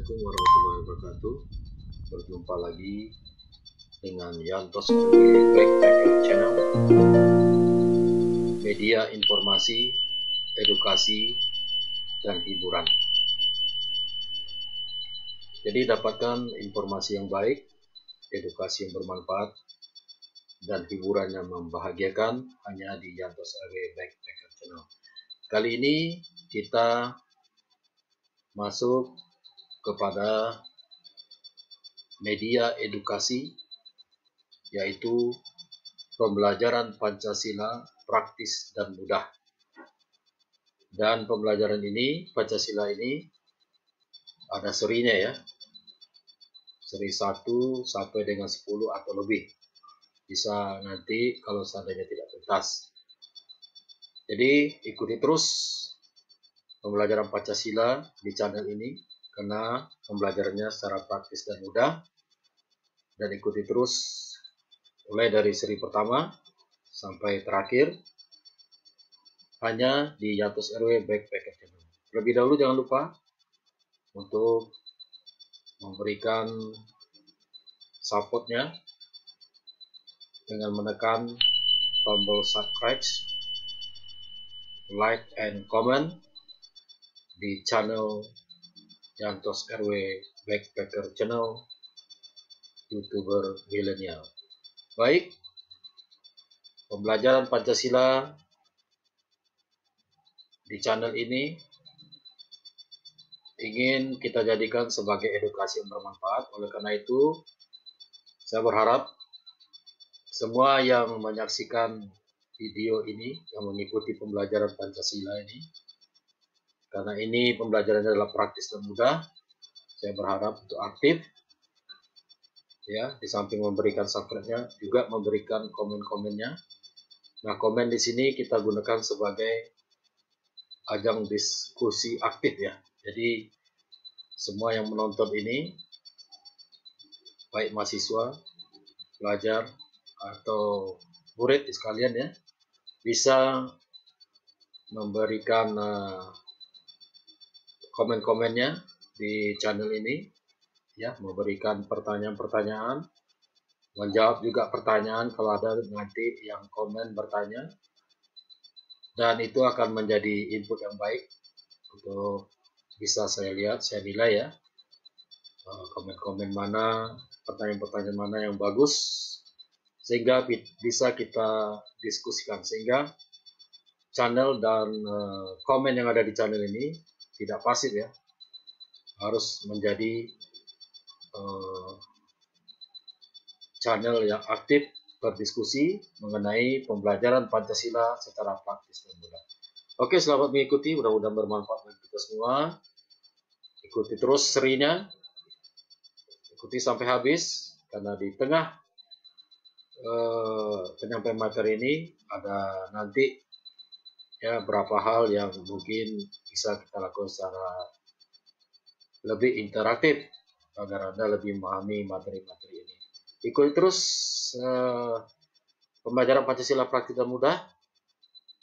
Assalamualaikum warahmatullahi wabarakatuh. Berjumpa lagi dengan Yantos Backpacker Channel, media informasi, edukasi, dan hiburan. Jadi dapatkan informasi yang baik, edukasi yang bermanfaat, dan hiburan yang membahagiakan hanya di Yantos Backpacker Channel. Kali ini kita masuk kepada media edukasi, yaitu pembelajaran Pancasila praktis dan mudah. Dan pembelajaran ini, Pancasila ini, ada serinya ya, seri 1 sampai dengan 10 atau lebih. Bisa nanti kalau seandainya tidak tuntas. Jadi ikuti terus pembelajaran Pancasila di channel ini, karena pembelajarannya secara praktis dan mudah. Dan ikuti terus mulai dari seri pertama sampai terakhir hanya di Yantos RW Backpacker Channel. Lebih dahulu jangan lupa untuk memberikan supportnya dengan menekan tombol subscribe, like, and comment di channel Yantos RW Backpacker Channel, YouTuber milenial. Baik, pembelajaran Pancasila di channel ini ingin kita jadikan sebagai edukasi yang bermanfaat. Oleh karena itu, saya berharap semua yang menyaksikan video ini, yang mengikuti pembelajaran Pancasila ini, karena ini pembelajarannya adalah praktis dan mudah, saya berharap untuk aktif, ya, di samping memberikan subscribe-nya, juga memberikan komen-komennya. Nah, komen di sini kita gunakan sebagai ajang diskusi aktif ya. Jadi semua yang menonton ini, baik mahasiswa, pelajar, atau murid sekalian ya, bisa memberikan komen-komennya di channel ini, ya, memberikan pertanyaan-pertanyaan, menjawab juga pertanyaan kalau ada nanti yang komen bertanya, dan itu akan menjadi input yang baik untuk bisa saya lihat, saya nilai ya, komen-komen mana, pertanyaan-pertanyaan mana yang bagus, sehingga bisa kita diskusikan, sehingga channel dan komen yang ada di channel ini tidak pasif ya, harus menjadi channel yang aktif berdiskusi mengenai pembelajaran Pancasila secara praktis dan mudah. Oke, selamat mengikuti, mudah-mudahan bermanfaat bagi kita semua. Ikuti terus serinya, ikuti sampai habis, karena di tengah penyampaian materi ini ada nanti ya beberapa hal yang mungkin bisa kita lakukan secara lebih interaktif agar Anda lebih memahami materi-materi ini. Ikuti terus pembelajaran Pancasila praktis dan mudah.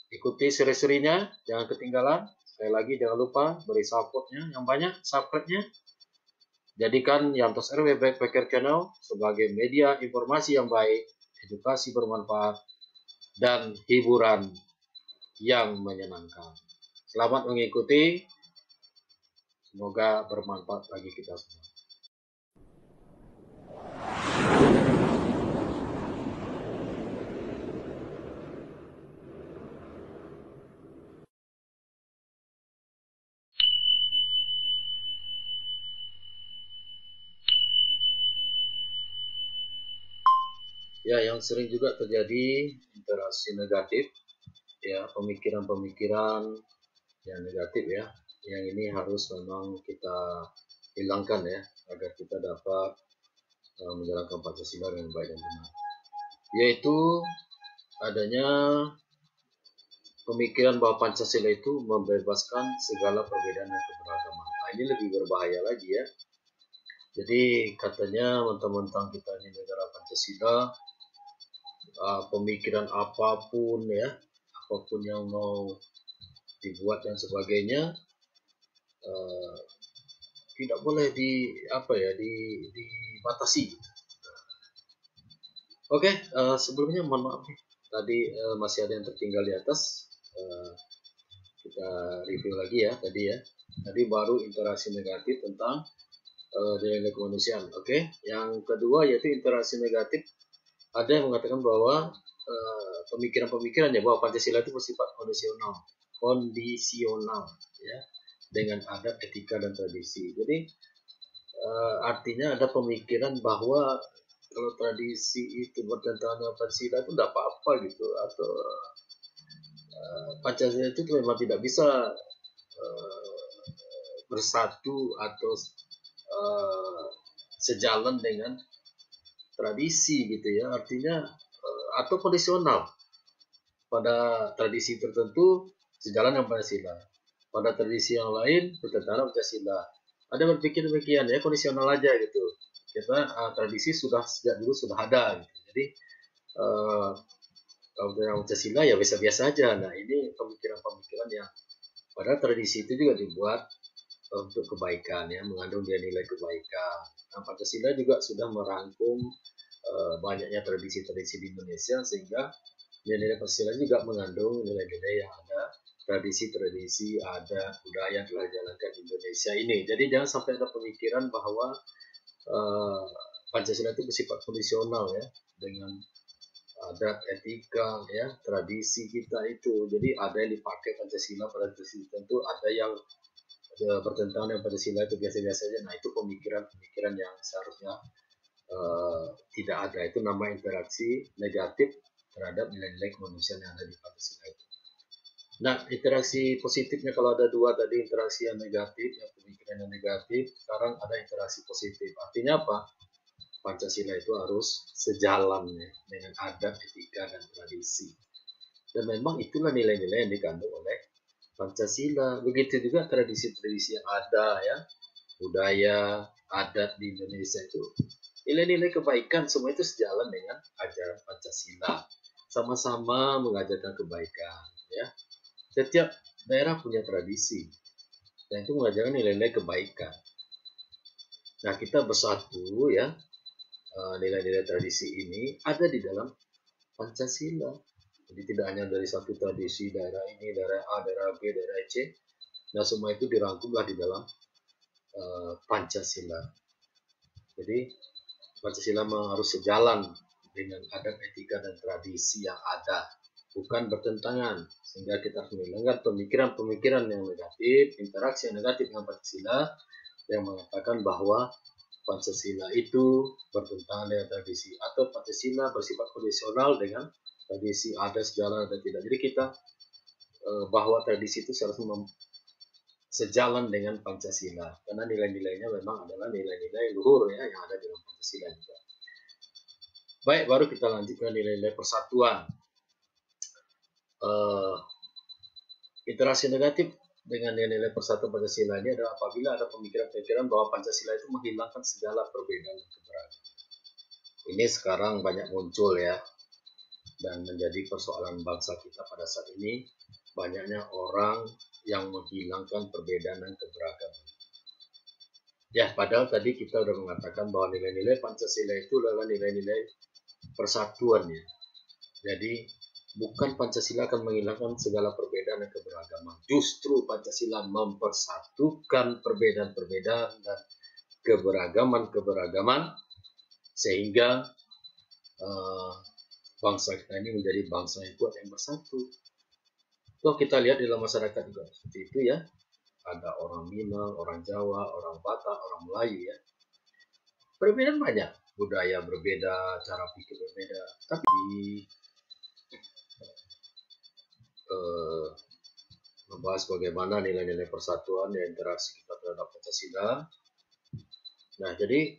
Ikuti seri-serinya, jangan ketinggalan. Sekali lagi jangan lupa beri supportnya yang banyak, subscribe-nya. Jadikan Yantos RW Backpacker Channel sebagai media informasi yang baik, edukasi bermanfaat, dan hiburan yang menyenangkan. Selamat mengikuti, semoga bermanfaat bagi kita semua. Ya, yang sering juga terjadi interaksi negatif, ya, pemikiran-pemikiran yang negatif ya, yang ini harus memang kita hilangkan ya, agar kita dapat menjalankan Pancasila dengan baik dan benar, yaitu adanya pemikiran bahwa Pancasila itu membebaskan segala perbedaan dan keberagaman. Nah, ini lebih berbahaya lagi ya. Jadi katanya mentang-mentang kita ini negara Pancasila, pemikiran apapun ya, apapun yang mau dibuat dan sebagainya, tidak boleh dibatasi. Oke, sebelumnya mohon maaf nih, tadi masih ada yang tertinggal di atas. Kita review lagi ya tadi ya. Tadi baru interaksi negatif tentang nilai-nilai kemanusiaan. Oke, yang kedua yaitu interaksi negatif. Ada yang mengatakan bahwa pemikiran-pemikiran ya bahwa Pancasila itu bersifat kondisional ya, dengan adat, etika, dan tradisi. Jadi artinya ada pemikiran bahwa kalau tradisi itu bertentangan dengan Pancasila itu tidak apa-apa gitu, atau Pancasila itu memang tidak bisa bersatu atau sejalan dengan tradisi gitu ya, artinya atau kondisional. Pada tradisi tertentu sejalan dengan Pancasila, pada tradisi yang lain bertentangan Pancasila. Ada berpikir demikian ya, kondisional aja gitu. Kita tradisi sudah sejak dulu sudah ada gitu. Jadi kalau dengan Pancasila ya biasa-biasa aja. Nah, ini pemikiran-pemikiran yang pada tradisi itu juga dibuat untuk kebaikan ya, mengandung nilai kebaikan. Nah, Pancasila juga sudah merangkum banyaknya tradisi-tradisi di Indonesia, sehingga nilai Pancasila juga mengandung nilai-nilai yang ada, tradisi-tradisi, adat, budaya yang telah dijalankan di Indonesia ini. Jadi jangan sampai ada pemikiran bahwa Pancasila itu bersifat kondisional ya, dengan adat, etika, ya, tradisi kita itu. Jadi ada yang dipakai Pancasila pada tradisi tertentu, ada yang bertentangan dengan Pancasila itu biasa-biasa saja. Nah, itu pemikiran-pemikiran yang seharusnya tidak ada. Itu nama interaksi negatif terhadap nilai-nilai kemanusiaan yang ada di Pancasila itu. Nah, interaksi positifnya kalau ada dua tadi, interaksi yang negatif, yang pemikiran yang negatif, sekarang ada interaksi positif. Artinya apa? Pancasila itu harus sejalan ya, dengan adat, etika, dan tradisi. Dan memang itulah nilai-nilai yang dikandung oleh Pancasila. Begitu juga tradisi-tradisi yang ada ya, budaya, adat di Indonesia itu. Nilai-nilai kebaikan semua itu sejalan dengan ajaran Pancasila. Sama-sama mengajarkan kebaikan ya. Setiap daerah punya tradisi dan itu mengajarkan nilai-nilai kebaikan. Nah, kita bersatu ya, nilai-nilai tradisi ini ada di dalam Pancasila. Jadi tidak hanya dari satu tradisi daerah ini, daerah A, daerah B, daerah C. Nah, semua itu dirangkumlah di dalam Pancasila. Jadi Pancasila harus sejalan dengan adat, etika, dan tradisi yang ada, bukan bertentangan, sehingga kita harus menghilangkan pemikiran-pemikiran yang negatif, interaksi yang negatif dengan Pancasila yang mengatakan bahwa Pancasila itu bertentangan dengan tradisi, atau Pancasila bersifat kondisional dengan tradisi, ada sejalan atau tidak. Jadi kita bahwa tradisi itu seharusnya sejalan dengan Pancasila, karena nilai-nilainya memang adalah nilai-nilai luhur ya yang ada dalam Pancasila juga. Baik, baru kita lanjutkan nilai-nilai persatuan. Interaksi negatif dengan nilai-nilai persatuan Pancasila ini adalah apabila ada pemikiran-pemikiran bahwa Pancasila itu menghilangkan segala perbedaan dan keberagaman. Ini sekarang banyak muncul ya, dan menjadi persoalan bangsa kita pada saat ini. Banyaknya orang yang menghilangkan perbedaan dan keberagaman. Ya, padahal tadi kita sudah mengatakan bahwa nilai-nilai Pancasila itu adalah nilai-nilai persatuan ya. Jadi bukan Pancasila akan menghilangkan segala perbedaan dan keberagaman. Justru Pancasila mempersatukan perbedaan-perbedaan dan keberagaman-keberagaman sehingga bangsa kita ini menjadi bangsa yang kuat yang bersatu. Kalau kita lihat di dalam masyarakat juga seperti itu ya. Ada orang Minang, orang Jawa, orang Batak, orang Melayu ya. Perbedaan banyak, budaya berbeda, cara pikir berbeda, tapi membahas bagaimana nilai-nilai persatuan dan interaksi kita terhadap Pancasila. Nah, jadi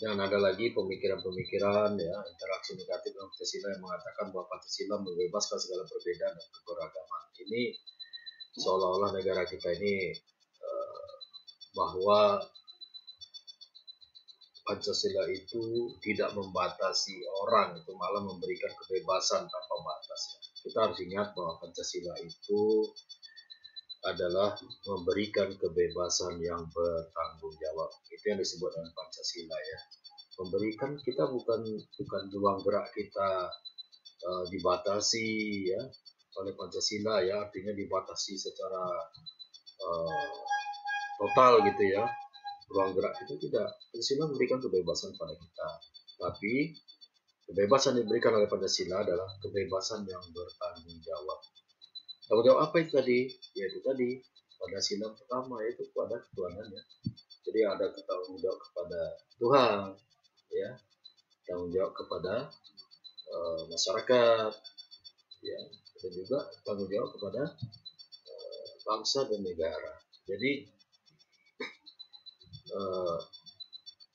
jangan ada lagi pemikiran-pemikiran ya, interaksi negatif dengan Pancasila yang mengatakan bahwa Pancasila membebaskan segala perbedaan dan keberagaman. Ini seolah-olah negara kita ini bahwa Pancasila itu tidak membatasi orang, itu malah memberikan kebebasan tanpa batas. Kita harus ingat bahwa Pancasila itu adalah memberikan kebebasan yang bertanggung jawab. Itu yang disebut dengan Pancasila ya. Memberikan, kita bukan ruang gerak kita dibatasi ya oleh Pancasila ya, artinya dibatasi secara uh, total gitu ya. Ruang gerak kita tidak. Pancasila memberikan kebebasan pada kita. Tapi kebebasan yang diberikan oleh Pancasila adalah kebebasan yang bertanggung jawab. Tanggung jawab apa itu tadi? Yaitu tadi pada sila pertama, yaitu kepada ketuhanan ya. Jadi ada tanggung jawab kepada Tuhan, ya, tanggung jawab kepada masyarakat, ya, dan juga tanggung jawab kepada bangsa dan negara. Jadi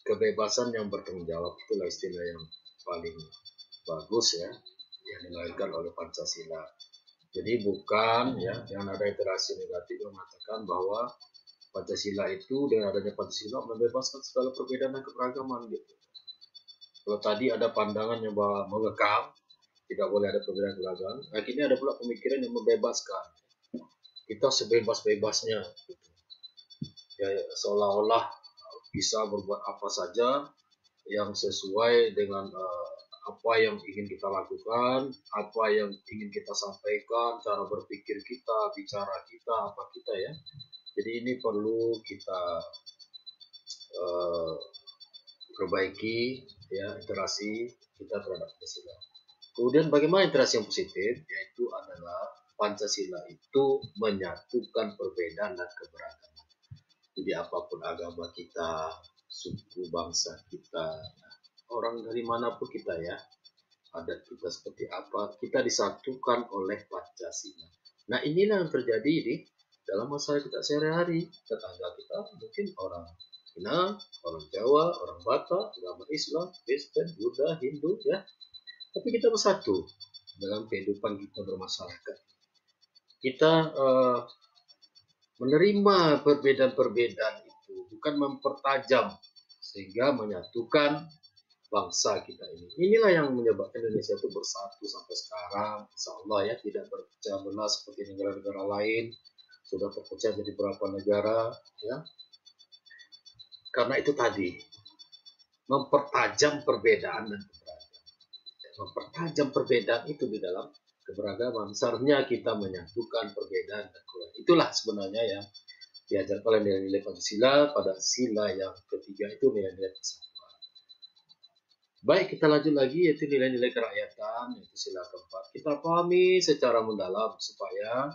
kebebasan yang bertanggung jawab itulah istilah yang paling bagus ya, yang dilahirkan oleh Pancasila. Jadi bukan ya, jangan ada interaksi negatif yang mengatakan bahwa Pancasila itu dengan adanya Pancasila membebaskan segala perbedaan dan keberagaman gitu. Kalau tadi ada pandangan yang bahwa mengekang, tidak boleh ada perbedaan keberagaman, akhirnya ada pula pemikiran yang membebaskan. Kita sebebas-bebasnya gitu. Ya, seolah-olah bisa berbuat apa saja yang sesuai dengan apa yang ingin kita lakukan, apa yang ingin kita sampaikan, cara berpikir kita, bicara kita, apa kita ya. Jadi ini perlu kita perbaiki ya interaksi kita terhadap Pancasila. Kemudian bagaimana interaksi yang positif? Yaitu adalah Pancasila itu menyatukan perbedaan dan keberagaman. Jadi apapun agama kita, suku bangsa kita, orang dari manapun kita ya, adat kita seperti apa, kita disatukan oleh Pancasila. Nah inilah yang terjadi di dalam masyarakat kita sehari-hari. Tetangga kita mungkin orang Cina, orang Jawa, orang Batak, agama Islam, Kristen, Buddha, Hindu ya. Tapi kita bersatu dalam kehidupan kita bermasyarakat. Kita menerima perbedaan-perbedaan itu, bukan mempertajam sehingga menyatukan bangsa kita ini. Inilah yang menyebabkan Indonesia itu bersatu sampai sekarang. Insya Allah ya, tidak berpecah belah seperti negara-negara lain. Sudah terpecah jadi berapa negara ya. Karena itu tadi, mempertajam perbedaan dan keberagaman. Mempertajam perbedaan itu di dalam keberagaman. Seharusnya kita menyatukan perbedaan dan keberagaman. Itulah sebenarnya yang diajarkan oleh nilai-nilai Pancasila pada sila yang ketiga itu nilai-nilai persatuan. Baik, kita lanjut lagi yaitu nilai-nilai kerakyatan, yaitu sila keempat. Kita pahami secara mendalam supaya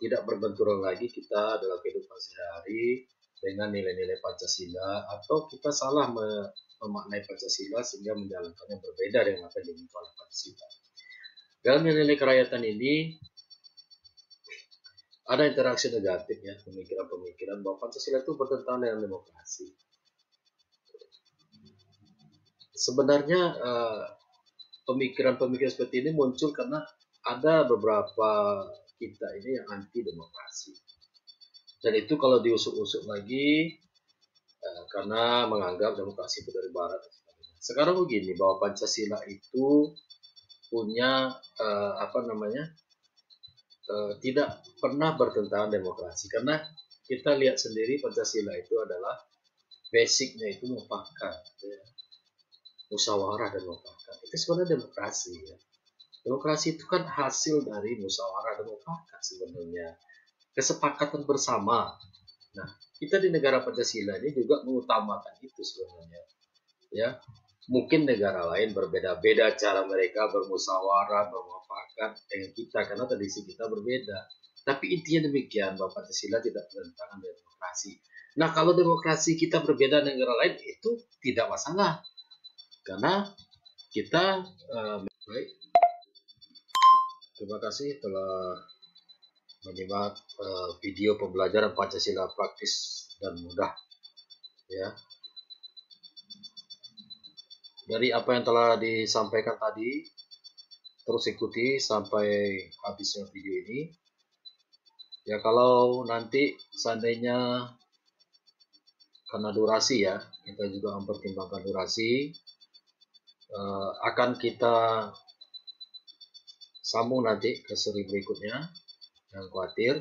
tidak berbenturan lagi kita dalam kehidupan sehari dengan nilai-nilai Pancasila, atau kita salah memaknai Pancasila sehingga menjalankannya berbeda dengan apa yang diinginkan oleh Pancasila. Dalam nilai-nilai kerakyatan ini ada interaksi negatif ya, pemikiran-pemikiran bahwa Pancasila itu bertentangan dengan demokrasi. Sebenarnya pemikiran-pemikiran seperti ini muncul karena ada beberapa kita ini yang anti demokrasi. Dan itu kalau diusuk-usuk lagi karena menganggap demokrasi itu dari barat. Sekarang begini, bahwa Pancasila itu punya tidak pernah bertentangan demokrasi, karena kita lihat sendiri Pancasila itu adalah basicnya itu mufakat ya. Musyawarah dan mufakat itu sebenarnya demokrasi ya. Demokrasi itu kan hasil dari musyawarah dan mufakat sebenarnya, kesepakatan bersama. Nah, kita di negara Pancasila ini juga mengutamakan itu sebenarnya ya. Mungkin negara lain berbeda-beda cara mereka bermusyawarah, bermufakat dengan kita karena tradisi kita berbeda. Tapi intinya demikian, bahwa Pancasila tidak bertentangan dengan demokrasi. Nah, kalau demokrasi kita berbeda dengan negara lain itu tidak masalah, karena kita baik. Terima kasih telah menyimak video pembelajaran Pancasila praktis dan mudah ya. Dari apa yang telah disampaikan tadi, terus ikuti sampai habisnya video ini. Ya kalau nanti seandainya karena durasi ya, kita juga mempertimbangkan durasi, akan kita sambung nanti ke seri berikutnya. Yang khawatir,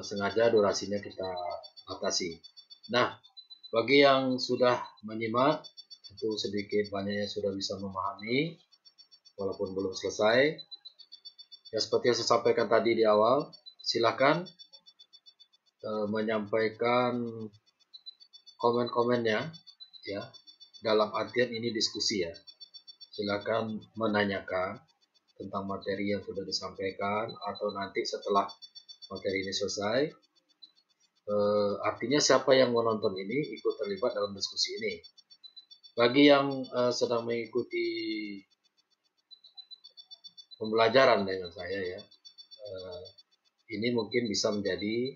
sengaja durasinya kita batasi. Nah, bagi yang sudah menyimak, tentu sedikit banyaknya sudah bisa memahami, walaupun belum selesai. Ya, seperti yang saya sampaikan tadi di awal, silakan menyampaikan komen-komennya, ya, dalam artian ini diskusi ya. Silakan menanyakan tentang materi yang sudah disampaikan, atau nanti setelah materi ini selesai, artinya siapa yang menonton ini ikut terlibat dalam diskusi ini. Bagi yang sedang mengikuti pembelajaran dengan saya ya, ini mungkin bisa menjadi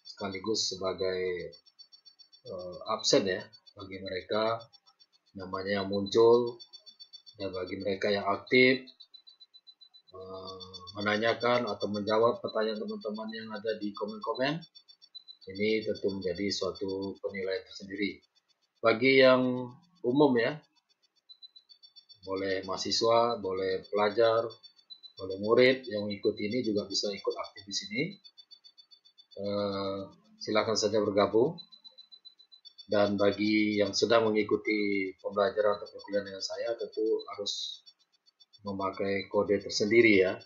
sekaligus sebagai absen ya bagi mereka namanya yang muncul, dan bagi mereka yang aktif menanyakan atau menjawab pertanyaan teman-teman yang ada di komen-komen. Ini tentu menjadi suatu penilaian tersendiri. Bagi yang umum ya, boleh mahasiswa, boleh pelajar, boleh murid yang ikut ini juga bisa ikut aktif di sini. Silakan saja bergabung. Dan bagi yang sedang mengikuti pembelajaran atau perkuliahan dengan saya, tentu harus memakai kode tersendiri ya,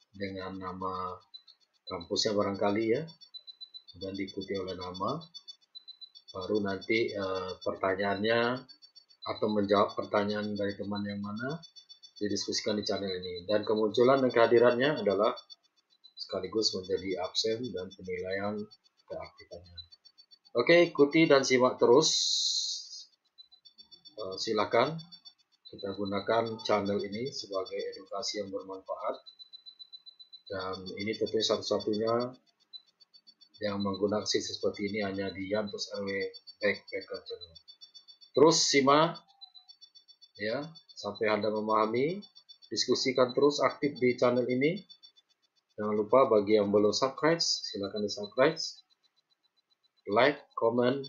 dengan nama kampusnya barangkali ya, dan diikuti oleh nama. Baru nanti pertanyaannya atau menjawab pertanyaan dari teman yang mana didiskusikan di channel ini. Dan kemunculan dan kehadirannya adalah sekaligus menjadi absen dan penilaian keaktifan. Oke, ikuti dan simak terus. Silakan kita gunakan channel ini sebagai edukasi yang bermanfaat. Dan ini tentunya satu-satunya yang menggunakan sistem seperti ini hanya di Yantos RW Backpacker Channel. Terus simak ya sampai Anda memahami. Diskusikan terus aktif di channel ini. Jangan lupa bagi yang belum subscribe, silakan di subscribe, like, comment,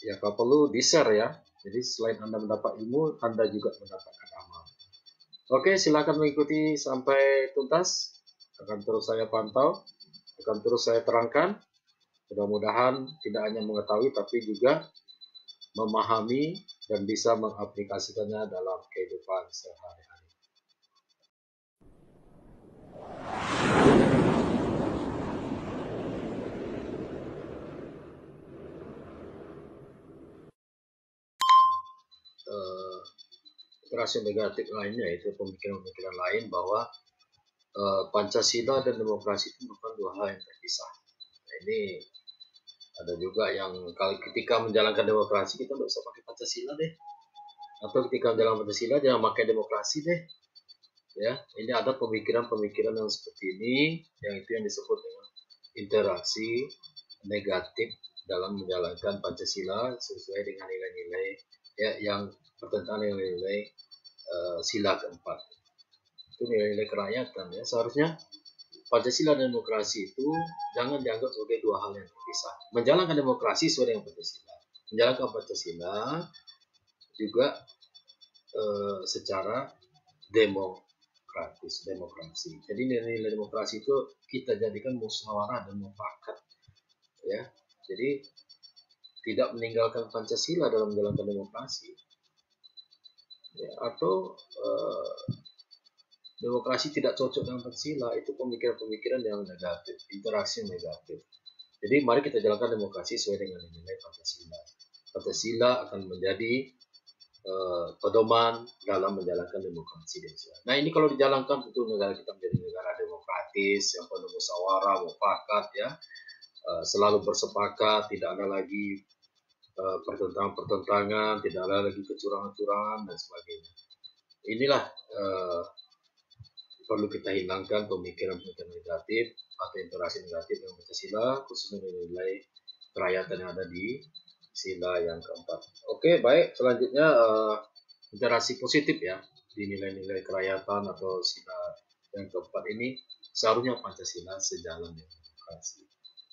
ya kalau perlu di share ya. Jadi selain Anda mendapat ilmu, Anda juga mendapatkan amal. Oke, silakan mengikuti sampai tuntas. Akan terus saya pantau, akan terus saya terangkan. Mudah-mudahan tidak hanya mengetahui, tapi juga memahami dan bisa mengaplikasikannya dalam kehidupan sehari-hari. Interasi negatif lainnya itu pemikiran-pemikiran lain bahwa Pancasila dan demokrasi itu bukan dua hal yang terpisah. Nah, ini ada juga yang kalau ketika menjalankan demokrasi kita nggak usah pakai Pancasila deh, atau ketika menjalankan Pancasila jangan pakai demokrasi deh. Ya, ini ada pemikiran-pemikiran yang seperti ini, yang itu yang disebut dengan interaksi negatif dalam menjalankan Pancasila sesuai dengan nilai-nilai ya yang bertentangan dengan nilai sila keempat. Itu nilai-nilai kerakyatan ya. Seharusnya Pancasila dan demokrasi itu jangan dianggap sebagai dua hal yang terpisah. Menjalankan demokrasi sesuai dengan Pancasila, menjalankan Pancasila juga secara demokrasi. Jadi nilai-nilai demokrasi itu kita jadikan musyawarah dan mufakat ya. Jadi tidak meninggalkan Pancasila dalam menjalankan demokrasi ya, atau demokrasi tidak cocok dengan Pancasila, itu pemikiran-pemikiran yang negatif, interaksi yang negatif. Jadi mari kita jalankan demokrasi sesuai dengan nilai Pancasila. Pancasila akan menjadi pedoman dalam menjalankan demokrasi di Indonesia. Nah ini kalau dijalankan tentu negara kita menjadi negara demokratis yang penuh musyawarah, mufakat ya, selalu bersepakat, tidak ada lagi pertentangan-pertentangan, tidak ada lagi kecurangan-kecurangan dan sebagainya. Inilah perlu kita hilangkan pemikiran-pemikiran negatif atau interaksi negatif yang Pancasila, khususnya nilai kerakyatan yang ada di sila yang keempat. Oke, baik. Selanjutnya interaksi positif ya di nilai-nilai kerakyatan atau sila yang keempat ini seharusnya Pancasila sejalan dengan demokrasi.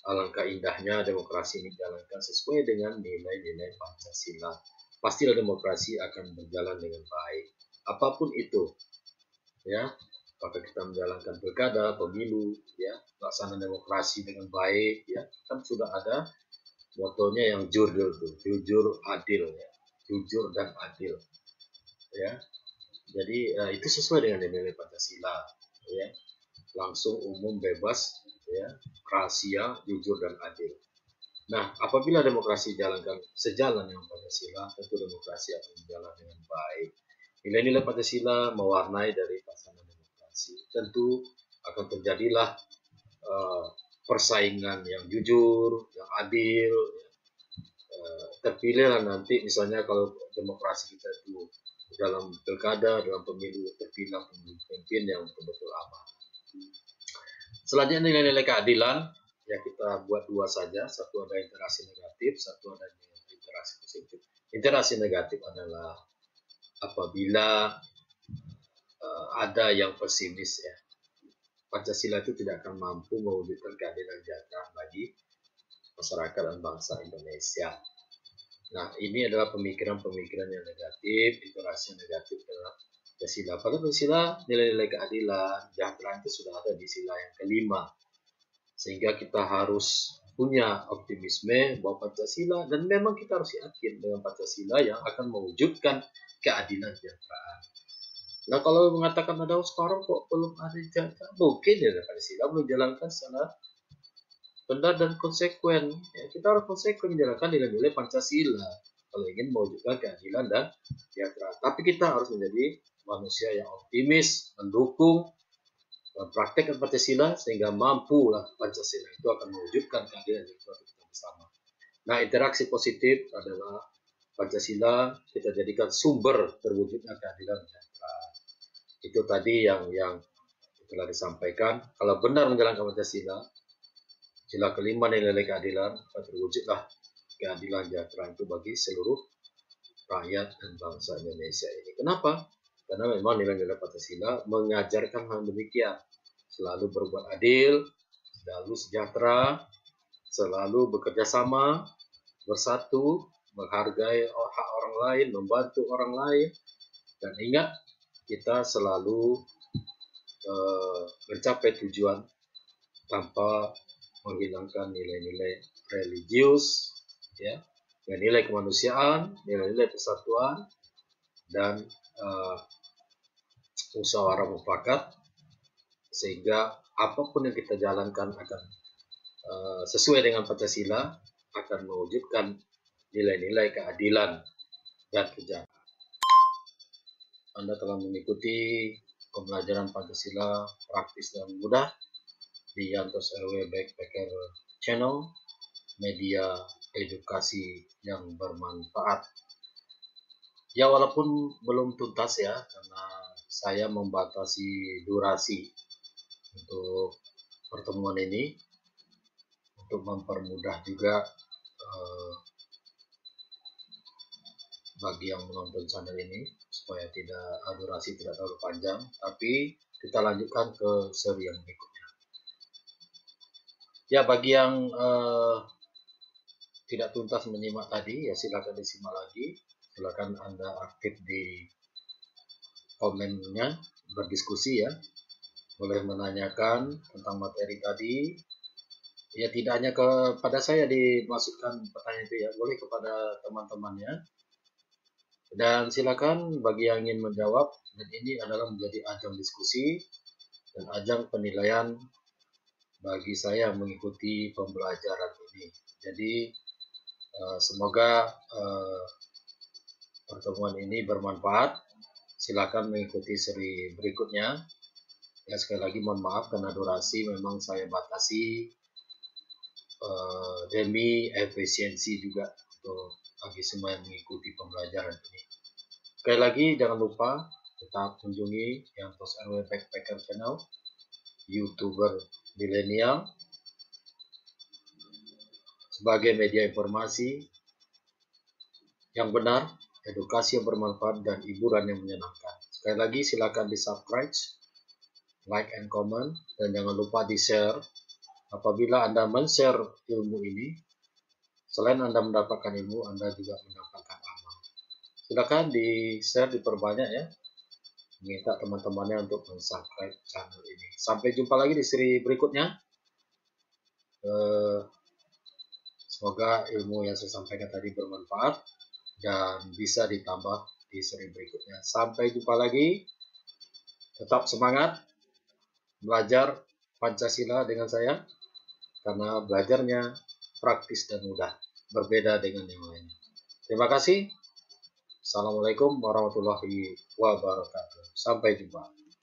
Alangkah indahnya demokrasi ini dijalankan sesuai dengan nilai-nilai Pancasila. Pastilah demokrasi akan berjalan dengan baik. Apapun itu, ya. apakah kita menjalankan pilkada, pemilu, ya, pelaksanaan demokrasi dengan baik, ya, kan sudah ada motonya yang jurdil tuh, jujur adil, ya, jujur dan adil, ya. Jadi itu sesuai dengan nilai Pancasila, ya, langsung, umum, bebas, ya, rahasia, jujur dan adil. Nah, apabila demokrasi dijalankan sejalan dengan Pancasila, tentu demokrasi akan berjalan dengan baik. Nilai-nilai Pancasila mewarnai dari pelaksanaan demokrasi. Tentu akan terjadilah persaingan yang jujur, yang adil. Terpilihlah nanti, misalnya kalau demokrasi kita itu dalam pilkada, dalam pemilu, terpilih pemimpin yang betul-betul aman. Selanjutnya nilai-nilai keadilan, ya kita buat dua saja, satu ada interaksi negatif, satu ada interaksi positif. Interaksi negatif adalah apabila ada yang pesimis, ya, Pancasila itu tidak akan mampu mewujudkan keadilan sejahtera bagi masyarakat dan bangsa Indonesia. Nah, ini adalah pemikiran-pemikiran yang negatif, interaksi yang negatif dalam Pancasila. Pada Pancasila, nilai-nilai keadilan, kesejahteraan itu sudah ada di sila yang kelima. Sehingga kita harus punya optimisme bahwa Pancasila, dan memang kita harus yakin dengan Pancasila yang akan mewujudkan keadilan kesejahteraan. Nah, kalau mengatakan ada sekarang kok belum ada kesejahteraan, mungkin ya Pancasila belum dijalankan secara benar dan konsekuen. Ya, kita harus konsekuen menjalankan nilai-nilai Pancasila kalau ingin mewujudkan keadilan dan kesejahteraan. Tapi kita harus menjadi manusia yang optimis, mendukung praktek Pancasila sehingga mampulah Pancasila itu akan mewujudkan keadilan yang kita bersama. Nah, interaksi positif adalah Pancasila kita jadikan sumber terwujudnya keadilan kesejahteraan. Itu tadi yang telah disampaikan. Kalau benar menjalankan Pancasila, sila kelima nilai keadilan, terwujudlah keadilan sejahtera itu bagi seluruh rakyat dan bangsa Indonesia ini. Kenapa? Karena memang nilai-nilai Pancasila mengajarkan hal demikian. Selalu berbuat adil, selalu sejahtera, selalu bekerja sama, bersatu, menghargai hak orang lain, membantu orang lain, dan ingat kita selalu mencapai tujuan tanpa menghilangkan nilai-nilai religius, ya, nilai kemanusiaan, nilai-nilai persatuan, dan musyawarah mufakat, sehingga apapun yang kita jalankan akan sesuai dengan Pancasila, akan mewujudkan nilai-nilai keadilan dan kesejahteraan. Anda telah mengikuti pembelajaran Pancasila praktis dan mudah di Yantos RW Backpacker Channel, media edukasi yang bermanfaat. Ya, walaupun belum tuntas ya, karena saya membatasi durasi untuk pertemuan ini untuk mempermudah juga bagi yang menonton channel ini supaya durasi tidak terlalu panjang. Tapi kita lanjutkan ke seri yang berikutnya. Ya, bagi yang tidak tuntas menyimak tadi, ya silakan disimak lagi. Silakan Anda aktif di komennya, berdiskusi ya. Boleh menanyakan tentang materi tadi. Ya, tidak hanya kepada saya dimaksudkan pertanyaan itu ya, boleh kepada teman-temannya. Dan silakan bagi yang ingin menjawab, dan ini adalah menjadi ajang diskusi dan ajang penilaian bagi saya mengikuti pembelajaran ini. Jadi semoga pertemuan ini bermanfaat. Silakan mengikuti seri berikutnya. Ya, sekali lagi mohon maaf karena durasi memang saya batasi demi efisiensi juga untuk bagi semua yang mengikuti pembelajaran ini. Sekali lagi jangan lupa tetap kunjungi Yantos RW Backpacker Channel, YouTuber milenial, sebagai media informasi yang benar, edukasi yang bermanfaat, dan hiburan yang menyenangkan. Sekali lagi silakan di-subscribe, like and comment, dan jangan lupa di-share. Apabila Anda men-share ilmu ini, selain Anda mendapatkan ilmu, Anda juga mendapatkan amal. Silakan di-share, diperbanyak ya. minta teman-temannya untuk subscribe channel ini. Sampai jumpa lagi di seri berikutnya. Semoga ilmu yang saya sampaikan tadi bermanfaat dan bisa ditambah di seri berikutnya. Sampai jumpa lagi. Tetap semangat belajar Pancasila dengan saya, karena belajarnya praktis dan mudah, berbeda dengan yang lain. Terima kasih. Assalamualaikum warahmatullahi wabarakatuh. Sampai jumpa.